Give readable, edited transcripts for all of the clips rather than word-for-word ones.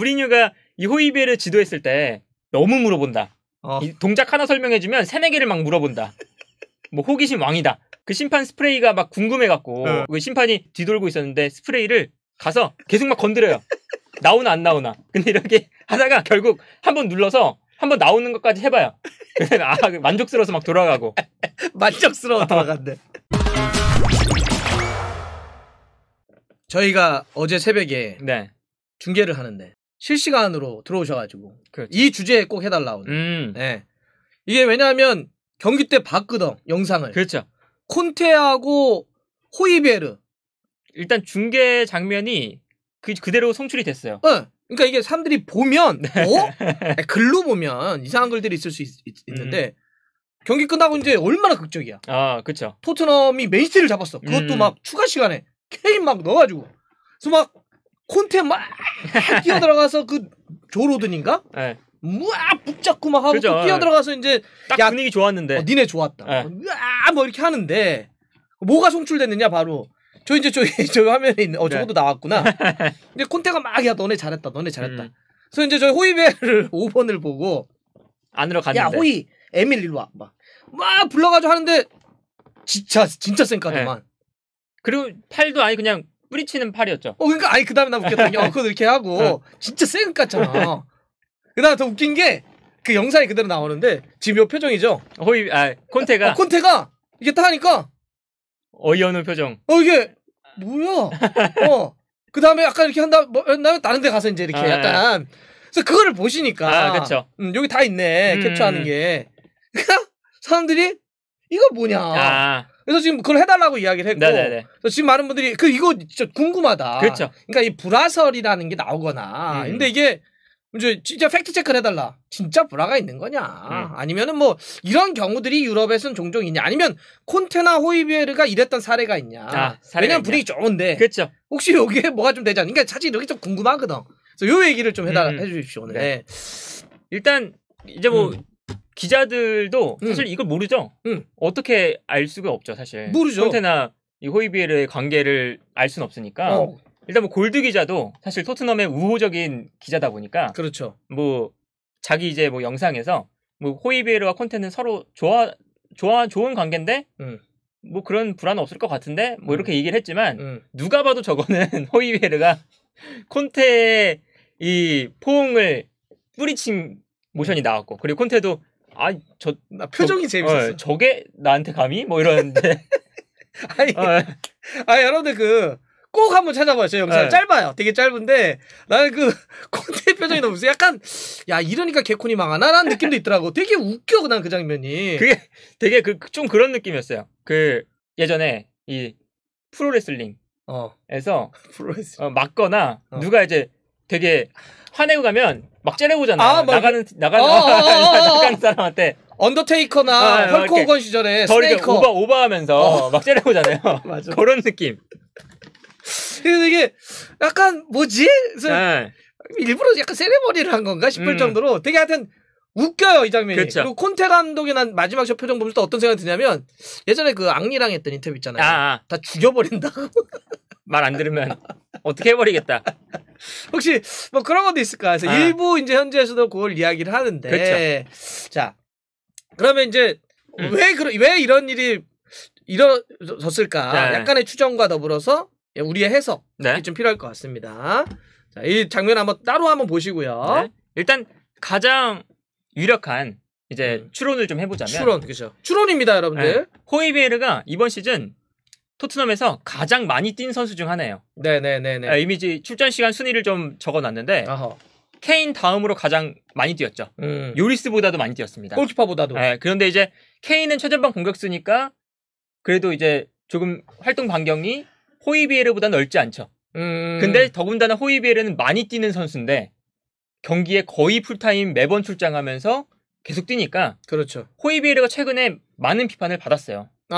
무리뉴가 이 호이비에르 지도했을 때 너무 물어본다. 이 동작 하나 설명해주면 3-4개를 막 물어본다. 뭐 호기심 왕이다. 그 심판 스프레이가 막 궁금해갖고 그 심판이 뒤돌고 있었는데 스프레이를 가서 계속 막 건드려요. 나오나 안 나오나. 근데 이렇게 하다가 결국 한번 눌러서 한번 나오는 것까지 해봐요. 그래서 만족스러워서 막 돌아가고. 만족스러워 돌아간대. 저희가 어제 새벽에 네. 중계를 하는데 실시간으로 들어오셔가지고 그렇죠. 이 주제에 꼭 해달라고. 네. 이게 왜냐하면 경기 때 봤거든 영상을. 그렇죠. 콘테하고 호이베르. 일단 중계 장면이 그대로 송출이 됐어요. 그러니까 이게 사람들이 보면 글로 보면 이상한 글들이 있을 수 있는데 경기 끝나고 이제 얼마나 극적이야. 아, 그렇죠. 토트넘이 맨시티를 잡았어. 그것도 막 추가 시간에 케인 막 넣어가지고. 그래서 막 콘테 막 뛰어들어가서 그 조로든인가? 네. 막 붙잡고 막 하고 그죠. 또 뛰어들어가서 이제 딱 분위기 좋았는데. 니네 좋았다. 뭐 이렇게 하는데 뭐가 송출됐느냐 바로. 저 화면에 있는 저것도 나왔구나. 근데 콘테가 막 야 너네 잘했다. 그래서 이제 저희 호이베르를 5번을 보고 안으로 갔는데. 야 호이 에밀 일로 와. 막 불러가지고 하는데 진짜 쌩까더만. 네. 그리고 팔도 아니 그냥 뿌리치는 팔이었죠. 그러니까 아니 그다음에 나 웃겼던 게 그거 이렇게 하고 진짜 쌩깠잖아. 그다음에 더 웃긴 게 그 영상이 그대로 나오는데 지금 요 표정이죠. 콘테가 이게 딱 하니까 어이없는 표정. 이게 뭐야? 그 다음에 약간 이렇게 한다. 다음에 다른 데 가서 이제 이렇게 약간. 그래서 그거를 보시니까. 그렇죠. 여기 다 있네. 캡처하는 게. 그러니까 사람들이 이거 뭐냐. 그래서 지금 그걸 해달라고 이야기를 했고. 네네네. 그래서 지금 많은 분들이 이거 진짜 궁금하다. 그렇죠. 그러니까 이 불화설이라는 게 나오거나. 근데 이게 이제 진짜 팩트 체크를 해달라. 진짜 불화가 있는 거냐? 아니면은 뭐 이런 경우들이 유럽에서는 종종 있냐? 아니면 콘테나 호이비에르가 이랬던 사례가 있냐? 왜냐면 분위기 좋은데. 그렇죠. 혹시 여기에 뭐가 좀 되지 않냐? 그러니까 사실 이렇게 좀 궁금하거든. 그래서 요 얘기를 좀 해주십시오. 오늘. 네. 일단 이제 뭐 기자들도 사실 이걸 모르죠. 어떻게 알 수가 없죠, 사실. 모르죠. 콘테나 이 호이비에르의 관계를 알 수는 없으니까. 일단 뭐 골드 기자도 사실 토트넘의 우호적인 기자다 보니까 그렇죠. 뭐 자기 이제 뭐 영상에서 뭐 호이비에르와 콘테는 서로 좋은 관계인데 뭐 그런 불안은 없을 것 같은데 뭐 이렇게 얘기를 했지만 누가 봐도 저거는 호이비에르가 콘테의 이 포옹을 뿌리친 모션이 나왔고 그리고 콘테도 표정이 재밌었어. 저게 나한테 감히 뭐 이러는데 여러분들 꼭 한번 찾아봐요. 저 영상 짧아요. 되게 짧은데 나는 콘테 표정이 너무 웃어. 약간 야 이러니까 개콘이 망하나라는 느낌도 있더라고. 되게 웃겨 난 그 장면이. 그게 되게 좀 그런 느낌이었어요. 예전에 이 프로레슬링에서 맞거나 누가 이제 되게 화내고 가면 막 째려보잖아. 나가는 사람한테. 언더테이커나 헐크 호건 시절에 스네이커 오버하면서 막 째려보잖아요. 맞아. 그런 느낌. 그래서 이게 약간 뭐지? 그래서 일부러 약간 세레머니를 한 건가 싶을 정도로 되게 하여튼 웃겨요 이 장면이. 그렇죠. 그리고 콘테 감독이 난 마지막 저 표정 보면서 또 어떤 생각이 드냐면 예전에 앙리랑 했던 인터뷰 있잖아요. 다 죽여버린다고. 말 안 들으면 어떻게 해버리겠다. 혹시 뭐 그런 것도 있을까? 그래서 일부 이제 현지에서도 그걸 이야기를 하는데. 그렇죠. 자, 그러면 이제 왜 이런 일이 일어졌을까? 약간의 추정과 더불어서 우리의 해석이 좀 필요할 것 같습니다. 자, 이 장면 따로 한번 보시고요. 일단 가장 유력한 이제 추론을 좀 해보자면 그렇죠. 추론입니다, 여러분들. 호이비에르가 이번 시즌 토트넘에서 가장 많이 뛴 선수 중 하나예요. 네네네네. 이미 출전 시간 순위를 좀 적어놨는데 케인 다음으로 가장 많이 뛰었죠. 요리스보다도 많이 뛰었습니다. 골키퍼보다도. 그런데 이제 케인은 최전방 공격수니까 그래도 이제 조금 활동 반경이 호이비에르보다 넓지 않죠. 근데 더군다나 호이비에르는 많이 뛰는 선수인데 경기에 거의 풀타임 매번 출장하면서 계속 뛰니까 그렇죠. 호이비에르가 최근에 많은 비판을 받았어요. 뭐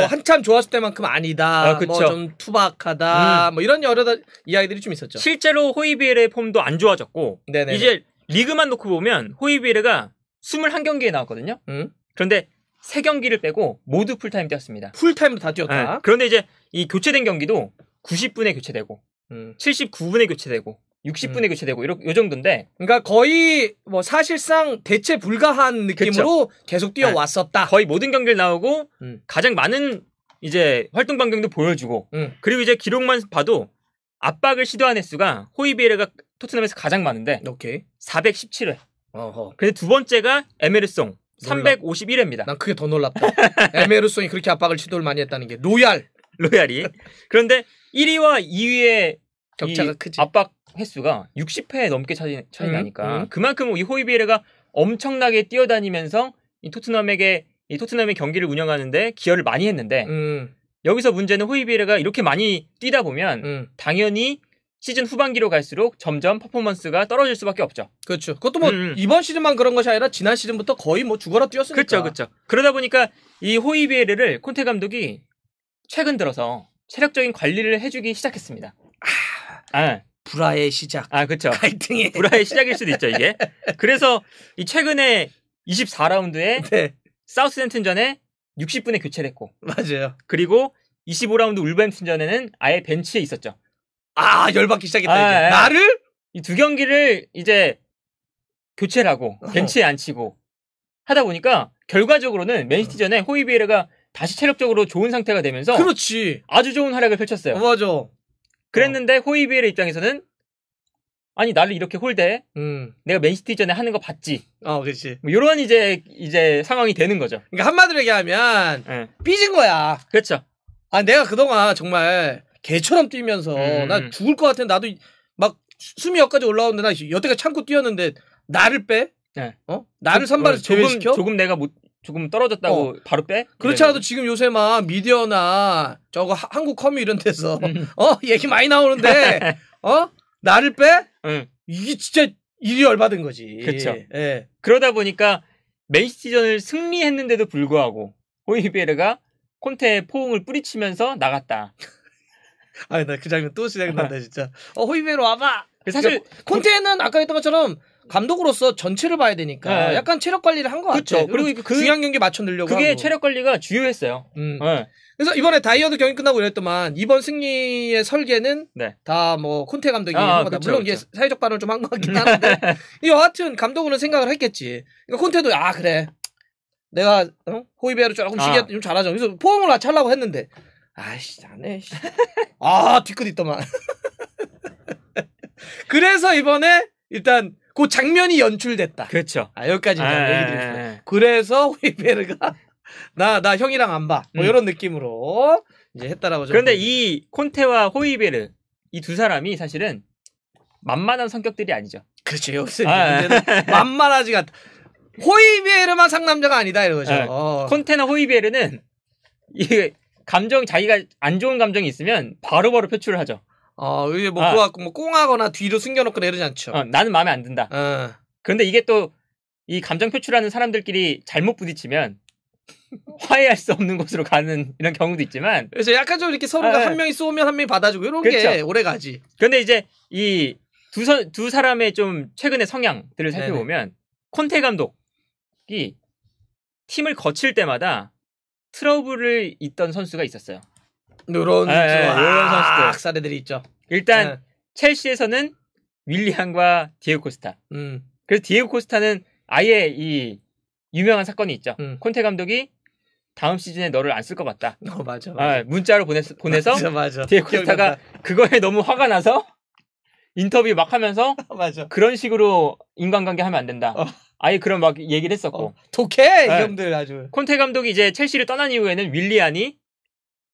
한참 좋았을 때만큼 아니다. 뭐 좀 투박하다. 뭐 이런 여러 이야기들이 좀 있었죠. 실제로 호이비에르의 폼도 안 좋아졌고 이제 리그만 놓고 보면 호이비에르가 21경기에 나왔거든요. 그런데 3경기를 빼고 모두 풀타임 뛰었습니다. 풀타임도 다 뛰었다. 그런데 이제 이 교체된 경기도 90분에 교체되고 79분에 교체되고 60분에 교체되고 요 정도인데. 그러니까 거의 뭐 사실상 대체 불가한 느낌으로 그쵸. 계속 뛰어왔었다. 거의 모든 경기를 나오고 가장 많은 이제 활동 반경도 보여주고 그리고 이제 기록만 봐도 압박을 시도한 횟수가 호이비에르가 토트넘에서 가장 많은데 오케이. 417회. 근데 두 번째가 에메르송 351회입니다. 난 그게 더 놀랍다. 에메르송이 그렇게 압박을 시도를 많이 했다는 게 로얄이. 그런데 1위와 2위의 격차가 크지. 압박 횟수가 60회 넘게 차이 나니까 그만큼 이 호이비에르가 엄청나게 뛰어다니면서 이 토트넘의 경기를 운영하는데 기여를 많이 했는데 여기서 문제는 호이비에르가 이렇게 많이 뛰다 보면 당연히 시즌 후반기로 갈수록 점점 퍼포먼스가 떨어질 수밖에 없죠. 그렇죠. 그것도 뭐 이번 시즌만 그런 것이 아니라 지난 시즌부터 거의 뭐 죽어라 뛰었으니까. 그렇죠. 그러다 보니까 이 호이비에르를 콘테 감독이 최근 들어서 체력적인 관리를 해주기 시작했습니다. 불화의 시작. 그렇죠. 갈등의 불화의 시작일 수도 있죠, 이게. 그래서 이 최근에 24라운드에 네. 사우스햄튼전에 60분에 교체를 했고. 맞아요. 그리고 25라운드 울버햄튼전에는 아예 벤치에 있었죠. 열받기 시작했다, 이제. 나를? 이 두 경기를 이제 교체를 하고 벤치에 앉히고 하다 보니까 결과적으로는 맨시티전에 호이비에르가 다시 체력적으로 좋은 상태가 되면서 그렇지. 아주 좋은 활약을 펼쳤어요. 맞아. 그랬는데 호이비에르 입장에서는 아니 나를 이렇게 홀대 내가 맨시티전에 하는 거 봤지. 그렇지. 뭐 이런 이제 상황이 되는 거죠. 그러니까 한마디로 얘기하면 삐진 거야. 그렇죠. 내가 그동안 정말 개처럼 뛰면서 나 죽을 것 같은데 나도 막 숨이 여기까지 올라오는데 나 여태까지 참고 뛰었는데 나를 빼? 네. 나를 선발에서 제외시켜? 조금 내가 조금 떨어졌다고 바로 빼? 그렇지 않아도 지금 요새 막 미디어나 저거 한국 커뮤 이런 데서 얘기 많이 나오는데 나를 빼? 이게 진짜 일이 열받은 거지. 그렇죠. 예. 그러다 보니까 맨시티전을 승리했는데도 불구하고 호이비에르가 콘테의 포옹을 뿌리치면서 나갔다. 나 그 장면 또 생각난다 진짜. 호이비에르 와봐. 사실 콘테는 아까 했던 것처럼 감독으로서 전체를 봐야 되니까 약간 체력 관리를 한 것 같아요. 그리고 중요한 경기 맞춰 넣으려고 그게 하고. 체력 관리가 주요했어요. 그래서 이번에 다이어드 경기 끝나고 이랬더만 이번 승리의 설계는 다 뭐 콘테 감독이 한 거다. 물론 이게 사회적 반응을 좀 한 것 같긴 한데 여하튼 감독은 생각을 했겠지. 그러니까 콘테도 그래 내가 호이비에르 조금 쉬게 좀 잘하자. 그래서 포옹을 같이 하려고 했는데 아이씨 안 해. 뒤끝 있더만. 그래서 이번에 일단 그 장면이 연출됐다. 그렇죠. 여기까지 얘기 드렸어요. 그래서 호이비에르가 나 형이랑 안 봐. 뭐 이런 느낌으로 이제 했다라고. 그런데 이 콘테와 호이비에르 이 두 사람이 사실은 만만한 성격들이 아니죠. 그렇죠. 여기서 문제는 만만하지가 않다. 호이비에르만 상남자가 아니다 이러죠. 콘테나 호이비에르는 이게 자기가 안 좋은 감정이 있으면 바로바로 표출을 하죠. 이게 뭐 그거 갖고 뭐 꽁하거나 뒤로 숨겨놓거나 이러지 않죠. 나는 마음에 안 든다. 그런데 이게 또 이 감정 표출하는 사람들끼리 잘못 부딪히면 화해할 수 없는 곳으로 가는 이런 경우도 있지만. 그래서 약간 좀 이렇게 서로가 한 명이 쏘면 한 명이 받아주고 이런 게 오래 가지. 그런데 이제 이 두 사람의 좀 최근의 성향들을 살펴보면 콘테 감독이 팀을 거칠 때마다 트러블을 있던 선수가 있었어요. 이런 선수들 사례들이 있죠. 일단 첼시에서는 윌리안과 디에고 코스타. 그래서 디에고 코스타는 아예 이 유명한 사건이 있죠. 콘테 감독이 다음 시즌에 너를 안 쓸 것 같다. 맞아. 문자로 보내서 맞아. 디에고 코스타가 그거에 너무 화가 나서 인터뷰 막 하면서 맞아. 그런 식으로 인간관계 하면 안 된다. 아예 그런 막 얘기를 했었고. 독해 이 형들 아주. 콘테 감독이 이제 첼시를 떠난 이후에는 윌리안이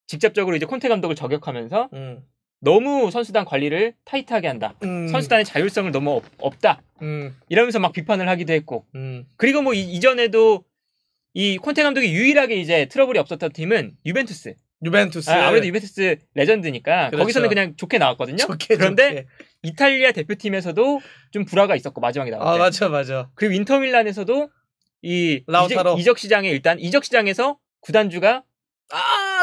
직접적으로 이제 콘테 감독을 저격하면서 너무 선수단 관리를 타이트하게 한다. 선수단의 자율성을 너무 없다. 이러면서 막 비판을 하기도 했고. 그리고 뭐 이전에도 이 콘테 감독이 유일하게 이제 트러블이 없었던 팀은 유벤투스. 아무래도 유벤투스 레전드니까 그렇죠. 거기서는 그냥 좋게 나왔거든요. 그런데 이탈리아 대표팀에서도 좀 불화가 있었고 마지막에 나올 때. 맞아. 그리고 인터밀란에서도 이 이적 시장에 일단 이적 시장에서 구단주가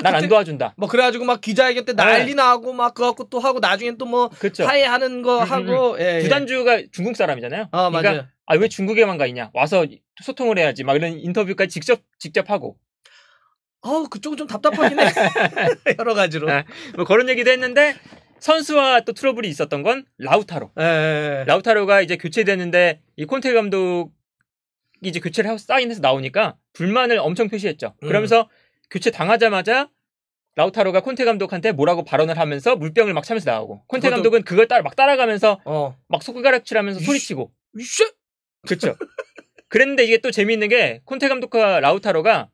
날 안 도와준다. 뭐 그래가지고 막 기자회견 때 난리 나고 막 그거 갖고 또 하고 나중엔 또 뭐 그렇죠. 화해하는 거 하고. 구단주가 중국 사람이잖아요. 그러니까 맞아요. 왜 중국에만 가 있냐? 와서 소통을 해야지. 막 이런 인터뷰까지 직접 하고. 그쪽은 좀 답답하긴 해. 여러 가지로. 뭐 그런 얘기도 했는데 선수와 또 트러블이 있었던 건 라우타로. 라우타로가 이제 교체되는데 이 콘테 감독이 이제 교체를 하고 사인해서 나오니까 불만을 엄청 표시했죠. 그러면서 교체 당하자마자 라우타로가 콘테 감독한테 뭐라고 발언을 하면서 물병을 막 차면서 나오고 콘테 감독은 그걸 막 따라가면서 막 손가락질하면서 소리치고. 그렇죠. 그랬는데 이게 또 재미있는 게 콘테 감독과 라우타로가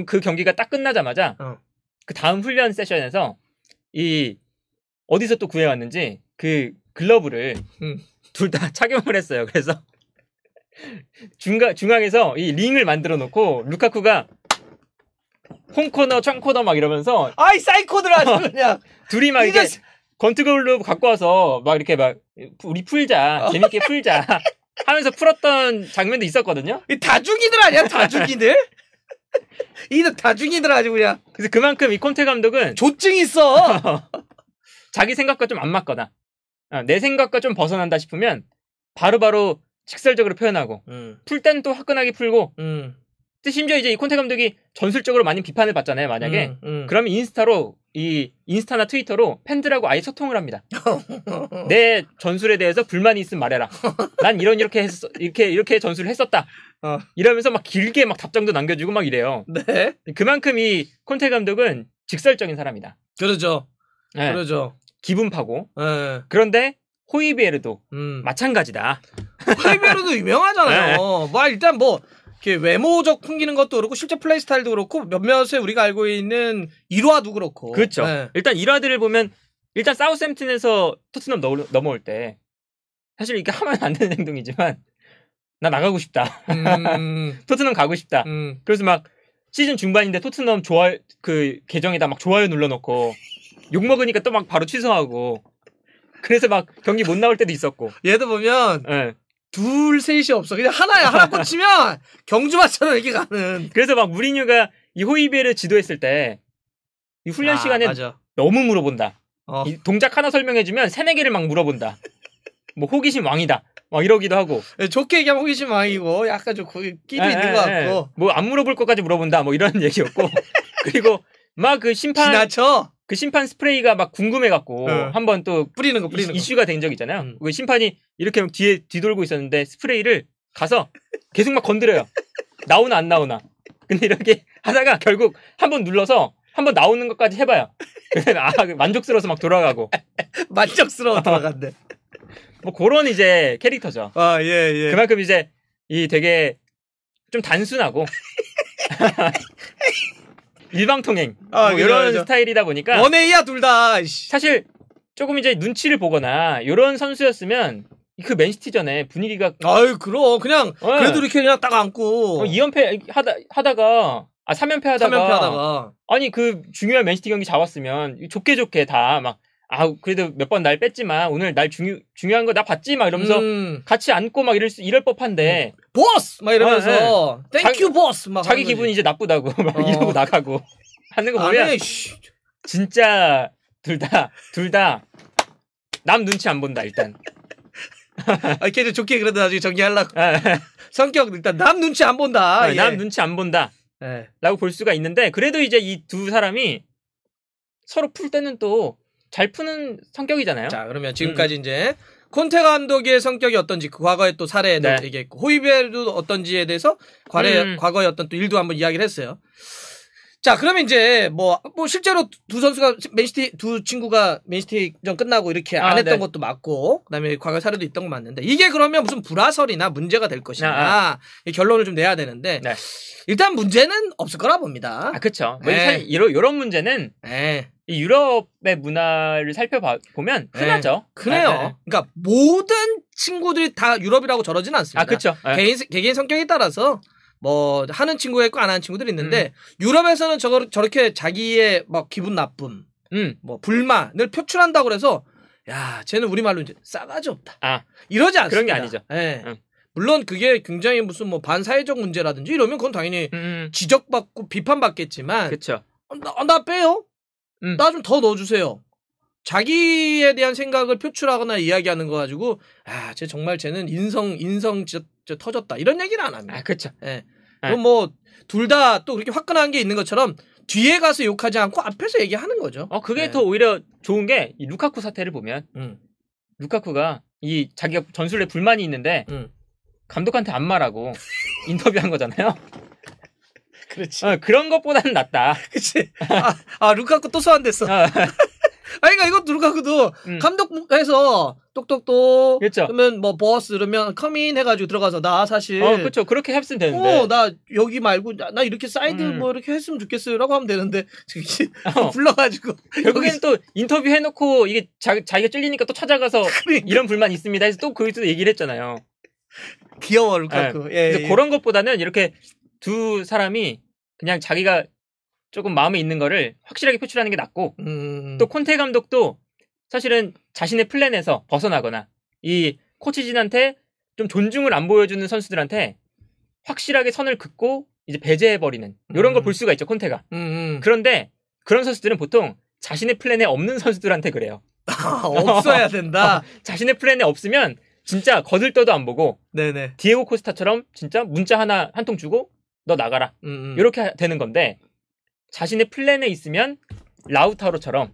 그 경기가 딱 끝나자마자 그 다음 훈련 세션에서 어디서 또 구해왔는지 그 글러브를 둘 다 착용을 했어요. 그래서 중앙에서 이 링을 만들어 놓고 루카쿠가 홈코너, 청코너 막 이러면서 아이 사이코들 아주 그냥 둘이 막 이렇게 건투글러브 갖고 와서 막 이렇게 막 우리 풀자 재밌게 풀자 하면서 풀었던 장면도 있었거든요. 이 다중이들 아니야? 다중이들? 이들 다중이들 아주 그냥. 그래서 그만큼 이 콘테 감독은 조증이 있어. 자기 생각과 좀 안 맞거나 내 생각과 좀 벗어난다 싶으면 바로바로 직설적으로 표현하고 풀 때는 또 화끈하게 풀고 심지어 이제 이 콘테 감독이 전술적으로 많이 비판을 받잖아요. 만약에 그러면 인스타나 트위터로 팬들하고 아예 소통을 합니다. 내 전술에 대해서 불만이 있으면 말해라. 난 이렇게 했어, 이렇게 전술을 했었다. 이러면서 막 길게 막 답장도 남겨주고 막 이래요. 네. 그만큼 이 콘테 감독은 직설적인 사람이다. 그러죠. 네. 그러죠. 기분파고. 네. 그런데 호이비에르도 마찬가지다. 호이비에르도 유명하잖아요. 네. 뭐 일단 뭐 이렇게 외모적 풍기는 것도 그렇고 실제 플레이 스타일도 그렇고 몇몇의 우리가 알고 있는 일화도 그렇고. 그렇죠. 네. 일단 일화들을 보면 일단 사우스햄튼에서 토트넘 넘어올 때 사실 이게 하면 안 되는 행동이지만 나 나가고 싶다. 토트넘 가고 싶다. 그래서 막 시즌 중반인데 토트넘 그 계정에다 막 좋아요 눌러놓고 욕 먹으니까 또 막 바로 취소하고 그래서 막 경기 못 나올 때도 있었고. 얘도 보면 네. 둘 셋이 없어. 그냥 하나야. 하나 꽂히면 경주마처럼 이렇게 가는. 그래서 막 무리뉴가 이 호이비에르 지도했을 때 이 훈련 시간에 맞아. 너무 물어본다. 이 동작 하나 설명해주면 3-4개를 막 물어본다. 뭐 호기심 왕이다. 막 이러기도 하고. 좋게 얘기하면 호기심 왕이고 약간 좀 끼도 있는 것 같고. 뭐 안 물어볼 것까지 물어본다. 뭐 이런 얘기였고. 그리고 막 그 지나쳐. 그 심판 스프레이가 막 궁금해갖고 한번 또 뿌리는 거 이슈가 된 적 있잖아요. 그 심판이 이렇게 뒤에 뒤돌고 있었는데 스프레이를 가서 계속 막 건드려요. 나오나 안 나오나. 근데 이렇게 하다가 결국 한번 눌러서 한번 나오는 것까지 해봐요. 만족스러워서 막 돌아가고. 만족스러워 돌아간대. 뭐 그런 이제 캐릭터죠. 예. 그만큼 이제 이 되게 좀 단순하고 일방통행 뭐 이런 스타일이다 보니까 원에이야 둘 다. 사실 조금 이제 눈치를 보거나 이런 선수였으면 그 맨시티전에 분위기가 아유 그럼 그냥 그래도 이렇게 그냥 딱 안고 2연패 하다가 3연패 하다가 아니 그 중요한 맨시티 경기 잡았으면 좋게 다 막 그래도 몇 번 날 뺐지만 오늘 날 중요한 거 나 봤지 막 이러면서 같이 안고 막 이럴 법한데 보스 막 이러면서 땡큐 보스 막 자기 기분이 이제 나쁘다고 막 이러고 나가고 하는 거 보면 진짜 둘 다 남 눈치 안 본다 일단. 걔도 좋게 그래도 나중에 정리하려고. 성격 일단 남 눈치 안 본다. 남 눈치 안 본다. 라고 볼 수가 있는데 그래도 이제 이 두 사람이 서로 풀 때는 또 잘 푸는 성격이잖아요. 자, 그러면 지금까지 이제 콘테 감독의 성격이 어떤지 그 과거의 또 사례도 얘기했고 호이비에르도 어떤지에 대해서 과거의 어떤 또 일도 한번 이야기를 했어요. 자, 그러면 이제 뭐 실제로 두 선수가 두 친구가 맨시티전 끝나고 이렇게 안 했던 것도 맞고 그다음에 과거 사례도 있던 거 맞는데 이게 그러면 무슨 불화설이나 문제가 될 것이냐 이 결론을 좀 내야 되는데 일단 문제는 없을 거라 봅니다. 그렇죠. 사실 이런 문제는 이 유럽의 문화를 살펴보면 흔하죠. 그래요. 그러니까 모든 친구들이 다 유럽이라고 저러진 않습니다. 그렇죠. 개개인 성격에 따라서 뭐 하는 친구가 있고 안 하는 친구들이 있는데 유럽에서는 저렇게 자기의 막 기분 나쁨, 뭐 불만을 표출한다고 그래서 야, 쟤는 우리말로 이제 싸가지 없다. 이러지 않습니다. 그런 게 아니죠. 물론 그게 굉장히 무슨 뭐 반사회적 문제라든지 이러면 그건 당연히 지적받고 비판받겠지만 그렇죠. 나 빼요. 나 좀 더 넣어주세요. 자기에 대한 생각을 표출하거나 이야기하는 거 가지고 쟤는 인성 진짜 터졌다 이런 얘기는 안 합니다. 그렇죠. 그럼 뭐 둘 다 또 그렇게 화끈한 게 있는 것처럼 뒤에 가서 욕하지 않고 앞에서 얘기하는 거죠. 그게 네. 더 오히려 좋은 게 이 루카쿠 사태를 보면 루카쿠가 이 자기가 전술에 불만이 있는데 감독한테 안 말하고 인터뷰한 거잖아요. 그렇지. 그런 것보다는 낫다. 그치. 루카쿠 또 소환됐어. 그러니까 이것도 루카쿠도 감독해서 똑똑똑. 그렇죠. 그러면 뭐 버스 이러면 커민 해가지고 들어가서 나 사실. 그렇죠. 그렇게 했으면 되는데. 나 여기 말고 나 이렇게 사이드 뭐 이렇게 했으면 좋겠어요라고 하면 되는데 불러가지고 결국에는 또 인터뷰 해놓고 이게 자기가 찔리니까 또 찾아가서 그러니까. 이런 불만 있습니다 해서 또 거기서 얘기를 했잖아요. 귀여워 루카쿠. 그래서 그런 것보다는 이렇게 두 사람이 그냥 자기가 조금 마음에 있는 거를 확실하게 표출하는 게 낫고 또 콘테 감독도 사실은 자신의 플랜에서 벗어나거나 이 코치진한테 좀 존중을 안 보여주는 선수들한테 확실하게 선을 긋고 이제 배제해버리는 이런 걸 볼 수가 있죠, 콘테가. 그런데 그런 선수들은 보통 자신의 플랜에 없는 선수들한테 그래요. 없어야 된다. 자신의 플랜에 없으면 진짜 거들떠도 안 보고 네네. 디에고 코스타처럼 진짜 문자 하나 한 통 주고 너 나가라. 이렇게 되는 건데 자신의 플랜에 있으면 라우타로처럼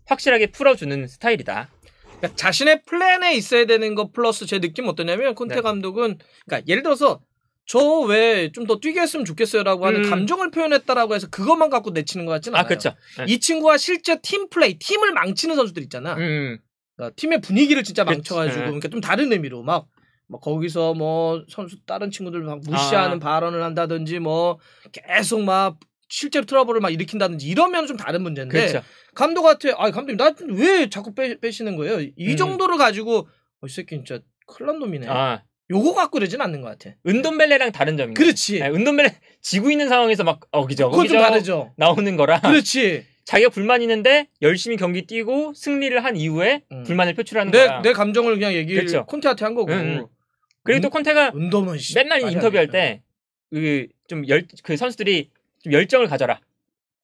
확실하게 풀어주는 스타일이다. 그러니까 자신의 플랜에 있어야 되는 거 플러스 제 느낌은 어떠냐면 콘테 감독은 그러니까 예를 들어서 저 왜 좀 더 뛰게 했으면 좋겠어요라고 하는 감정을 표현했다라고 해서 그것만 갖고 내치는 것 같지는 않아요. 그렇죠. 이 친구가 실제 팀 플레이, 팀을 망치는 선수들 있잖아. 그러니까 팀의 분위기를 진짜 망쳐가지고 그러니까 좀 다른 의미로 막 거기서 뭐 선수 다른 친구들 막 무시하는 발언을 한다든지 뭐 계속 막 실제로 트러블을 막 일으킨다든지 이러면 좀 다른 문제인데 그렇죠. 감독한테 감독님 나 왜 자꾸 빼시는 거예요? 이 정도를 가지고 이 새끼 진짜 큰일 난 놈이네. 요거 갖고 그러진 않는 것 같아. 은돈벨레랑 다른 점인 거야. 그렇지. 은돈벨레 지고 있는 상황에서 막 어기저기 그건 좀 다르죠. 나오는 거라. 그렇지. 자기가 불만 있는데 열심히 경기 뛰고 승리를 한 이후에 불만을 표출하는 거야. 내 감정을 그냥 얘기를 그렇죠. 콘테한테 한 거고. 그리고 또 콘테가 맨날 인터뷰할 때 그 선수들이 좀 열정을 가져라.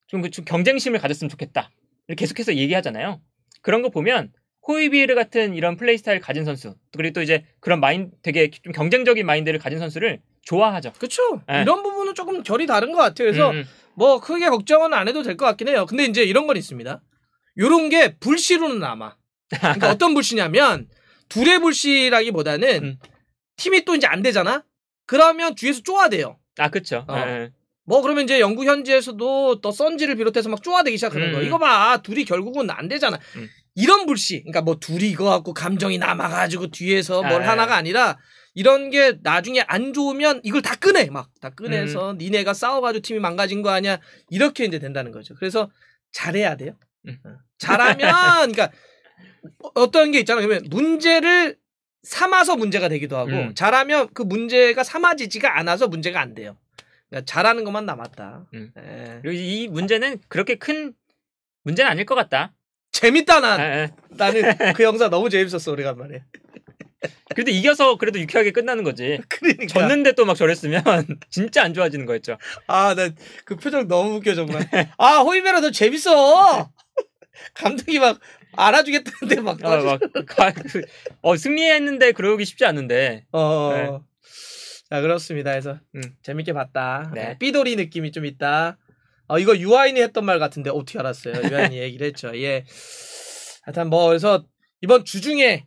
좀 경쟁심을 가졌으면 좋겠다. 계속해서 얘기하잖아요. 그런 거 보면 호이비에르 같은 이런 플레이 스타일 가진 선수, 그리고 또 이제 그런 되게 좀 경쟁적인 마인드를 가진 선수를 좋아하죠. 그렇죠. 이런 부분은 조금 결이 다른 것 같아요. 그래서 뭐 크게 걱정은 안 해도 될 것 같긴 해요. 근데 이제 이런 건 있습니다. 요런 게 불씨로는 남아. 그러니까 어떤 불씨냐면 둘의 불씨라기보다는 팀이 또 이제 안 되잖아. 그러면 뒤에서 쪼아대요. 그렇죠. 뭐 그러면 이제 영국 현지에서도 또 선지를 비롯해서 막 쪼아대기 시작하는 거야. 이거 봐, 둘이 결국은 안 되잖아. 이런 불씨, 그러니까 뭐 둘이 이거 갖고 감정이 남아가지고 뒤에서 뭘 하나가 아니라 이런 게 나중에 안 좋으면 이걸 다 꺼내, 막 다 꺼내서 니네가 싸워가지고 팀이 망가진 거 아니야. 이렇게 이제 된다는 거죠. 그래서 잘해야 돼요. 잘하면, 그러니까 어떤 게 있잖아. 그러면 문제를 삼아서 문제가 되기도 하고 잘하면 그 문제가 삼아지지가 않아서 문제가 안 돼요. 그러니까 잘하는 것만 남았다. 그리고 이 문제는 그렇게 큰 문제는 아닐 것 같다. 재밌다 나는 그 영상 너무 재밌었어 오래간만에. 그래도 이겨서 그래도 유쾌하게 끝나는 거지. 그러니까. 졌는데 또 막 저랬으면 진짜 안 좋아지는 거였죠. 나 그 표정 너무 웃겨 정말. 호이베라 너 재밌어. 감독이 막 알아주겠다는데 막. 승리했는데 그러기 쉽지 않은데. 자 그렇습니다. 그래서 재밌게 봤다. 네. 삐돌이 느낌이 좀 있다. 이거 유아인이 했던 말 같은데 어떻게 알았어요? 유아인이 얘기를 했죠. 예. 하여튼 뭐 그래서 이번 주 중에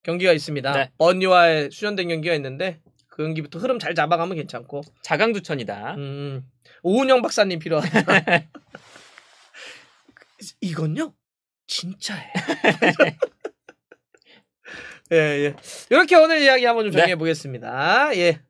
경기가 있습니다. 네. 번니와의 수련된 경기가 있는데 그 경기부터 흐름 잘 잡아가면 괜찮고. 자강두천이다. 오은영 박사님 필요하다. 이건요 진짜예요. 예. 이렇게 오늘 이야기 한번 좀 정리해 보겠습니다. 예.